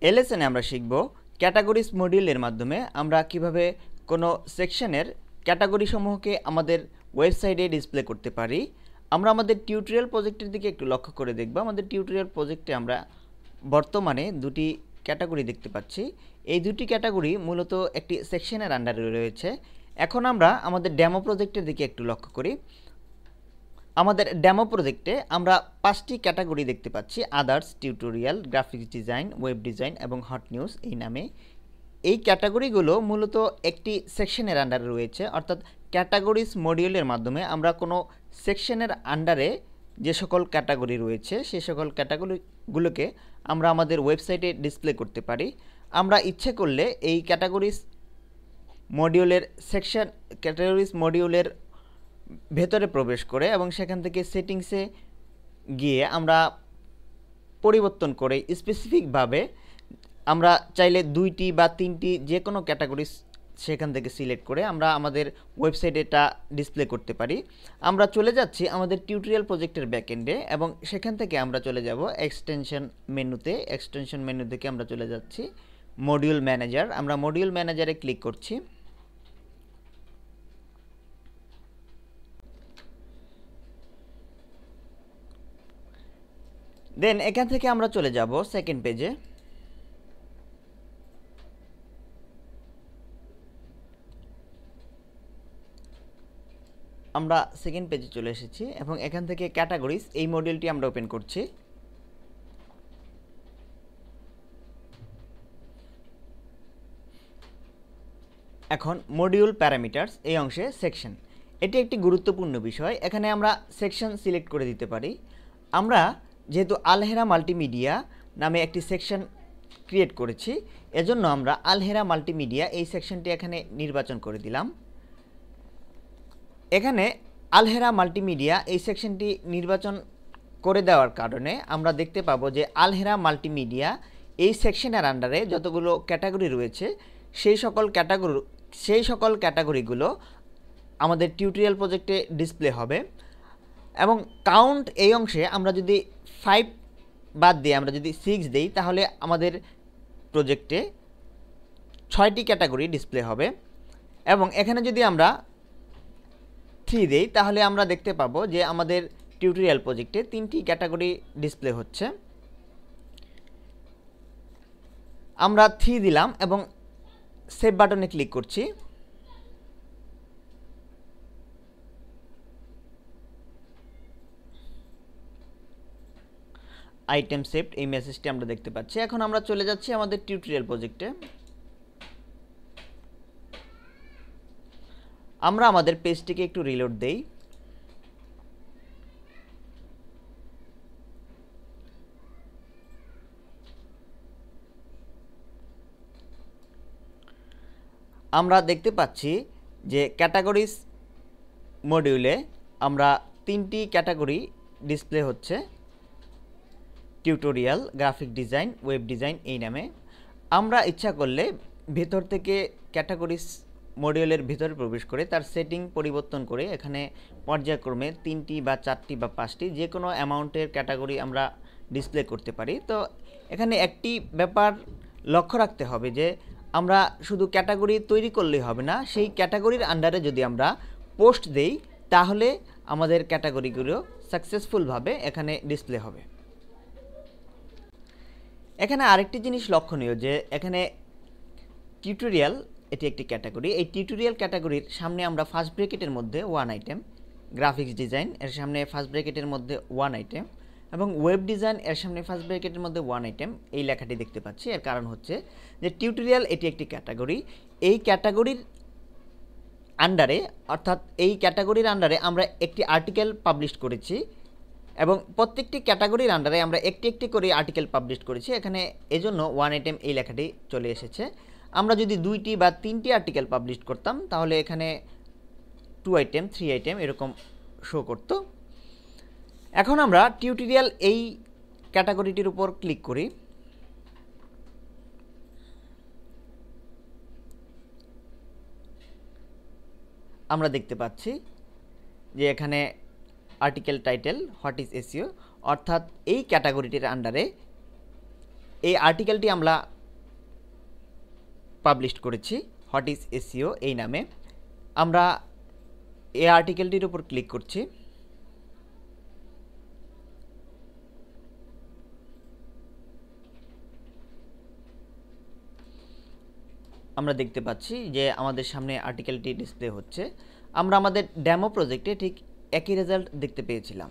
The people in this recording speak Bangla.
এই লেসনে আমরা শিখব ক্যাটাগরিজ মডিউলের মাধ্যমে আমরা কিভাবে কোনো সেকশনের ক্যাটাগরি সমূহকে আমাদের ওয়েবসাইটে ডিসপ্লে করতে পারি। আমরা আমাদের টিউটোরিয়াল প্রজেক্টের দিকে একটু লক্ষ্য করে দেখব। আমাদের টিউটোরিয়াল প্রজেক্টে আমরা বর্তমানে দুটি ক্যাটাগরি দেখতে পাচ্ছি। এই দুটি ক্যাটাগরি মূলত একটি সেকশনের আন্ডারে রয়েছে। এখন আমরা আমাদের ডেমো প্রজেক্টের দিকে একটু লক্ষ্য করি। আমাদের ডেমো প্রজেক্টে আমরা 5টি ক্যাটাগরি দেখতে পাচ্ছি: others, tutorial, graphics design, web design এবং হট নিউজ এই নামে। এই ক্যাটাগরিগুলো মূলত একটি সেকশনের আন্ডারে রয়েছে, অর্থাৎ ক্যাটাগরিজ মডিউলের মাধ্যমে আমরা কোনো সেকশনের আন্ডারে যে সকল ক্যাটাগরি রয়েছে সে সকল ক্যাটাগরিগুলোকে আমরা আমাদের ওয়েবসাইটে ডিসপ্লে করতে পারি। আমরা ইচ্ছে করলে এই ক্যাটাগরিজ মডিউলের ভেতরে প্রবেশ করে এবং সেখান থেকে সেটিংসে গিয়ে আমরা পরিবর্তন করে স্পেসিফিকভাবে আমরা চাইলে 2টি বা 3টি যে কোনো ক্যাটাগরি সেখান থেকে সিলেক্ট করে আমরা আমাদের ওয়েবসাইটে এটা ডিসপ্লে করতে পারি। আমরা চলে যাচ্ছি আমাদের টিউটোরিয়াল প্রজেক্টের ব্যাকএন্ডে এবং সেখান থেকে আমরা চলে যাব এক্সটেনশন মেনুতে। এক্সটেনশন মেনু থেকে আমরা চলে যাচ্ছি মডিউল ম্যানেজার। আমরা মডিউল ম্যানেজারে ক্লিক করছি। দেন এখান থেকে আমরা চলে যাব সেকেন্ড পেজে। আমরা সেকেন্ড পেজে চলে এসেছি এবং এখান থেকে ক্যাটাগরিজ এই মডিউলটি আমরা ওপেন করছি। এখন মডিউল প্যারামিটারস এই অংশে সেকশন, এটি একটি গুরুত্বপূর্ণ বিষয়। এখানে আমরা সেকশন সিলেক্ট করে দিতে পারি। আমরা যেহেতু আলহেরা মাল্টিমিডিয়া নামে একটি সেকশন ক্রিয়েট করেছি, এজন্য আমরা আলহেরা মাল্টিমিডিয়া এই সেকশনটি এখানে নির্বাচন করে দিলাম। এখানে আলহেরা মাল্টিমিডিয়া এই সেকশনটি নির্বাচন করে দেওয়ার কারণে আমরা দেখতে পাবো যে আলহেরা মাল্টিমিডিয়া এই সেকশনের আন্ডারে যতগুলো ক্যাটাগরি রয়েছে সেই সকল ক্যাটাগরিগুলো আমাদের টিউটোরিয়াল প্রজেক্টে ডিসপ্লে হবে। এবং কাউন্ট এই অংশে আমরা যদি 5 বাদ দিয়ে আমরা যদি 6 দেই তাহলে আমাদের প্রজেক্টে 6টি ক্যাটাগরি ডিসপ্লে হবে। এবং এখানে যদি আমরা 3 দেই তাহলে আমরা দেখতে পাবো যে আমাদের টিউটোরিয়াল প্রজেক্টে 3টি ক্যাটাগরি ডিসপ্লে হচ্ছে। আমরা 3 দিলাম এবং সেভ বাটনে ক্লিক করছি। আইটেম সেভড এই মেসেজটি আমরা দেখতে পাচ্ছি। এখন আমরা চলে যাচ্ছি আমাদের টিউটোরিয়াল প্রজেক্টে। আমরা আমাদের পেজটিকে একটু রিলোড দেই। আমরা দেখতে পাচ্ছি যে ক্যাটাগরিজ মডিউলে আমরা 3টি ক্যাটাগরি ডিসপ্লে হচ্ছে: tutorial, graphic design, web design এই নামে। আমরা ইচ্ছা করলে ভেতর থেকে ক্যাটাগরিজ মডিউলের ভিতরে প্রবেশ করে তার সেটিং পরিবর্তন করে এখানে পর্যায়ক্রমে 3টি বা 4টি বা 5টি যে কোনো অ্যামাউন্টের ক্যাটাগরি আমরা ডিসপ্লে করতে পারি। তো এখানে একটি ব্যাপার লক্ষ্য রাখতে হবে যে আমরা শুধু ক্যাটাগরি তৈরি করলেই হবে না, সেই ক্যাটাগরির আন্ডারে যদি আমরা পোস্ট দেই তাহলে আমাদের ক্যাটাগরিগুলো সাকসেসফুলভাবে এখানে ডিসপ্লে হবে। এখানে আরেকটি জিনিস লক্ষণীয় যে এখানে টিউটোরিয়াল এটি একটি ক্যাটাগরি। এই টিউটোরিয়াল ক্যাটাগরির সামনে আমরা ফার্স্ট ব্র্যাকেটের মধ্যে 1 আইটেম, গ্রাফিক্স ডিজাইন এর সামনে ফার্স্ট ব্র্যাকেটের মধ্যে 1 আইটেম এবং ওয়েব ডিজাইন এর সামনে ফার্স্ট ব্র্যাকেটের মধ্যে 1 আইটেম এই লেখাটি দেখতে পাচ্ছি। এর কারণ হচ্ছে যে টিউটোরিয়াল এটি একটি ক্যাটাগরি। এই ক্যাটাগরির আন্ডারে অর্থাৎ এই ক্যাটাগরির আন্ডারে আমরা একটি আর্টিকেল পাবলিশ করেছি এবং প্রত্যেকটি ক্যাটাগরির আন্ডারে আমরা একটি একটি করে আর্টিকেল পাবলিশ করেছি। এখানে এজন্য 1 আইটেম এই লেখাটি চলে এসেছে। আমরা যদি 2টি বা 3টি আর্টিকেল পাবলিশ করতাম তাহলে এখানে 2 আইটেম, 3 আইটেম এরকম শো করত। এখন আমরা টিউটোরিয়াল এই ক্যাটাগরিটির উপর ক্লিক করি। আমরা দেখতে পাচ্ছি যে এখানে article title what is SEO, অর্থাৎ এই ক্যাটাগরিটির আন্ডারে এই আর্টিকেলটি আমরা পাবলিশ করেছি, হোয়াট ইজ এসইও এই নামে। আমরা এই আর্টিকেলটির উপর ক্লিক করছি। আমরা দেখতে পাচ্ছি যে আমাদের সামনে আর্টিকেলটি ডিসপ্লে হচ্ছে। আমরা আমাদের ডেমো প্রজেক্টে ঠিক একই রেজাল্ট দেখতে পেয়েছিলাম।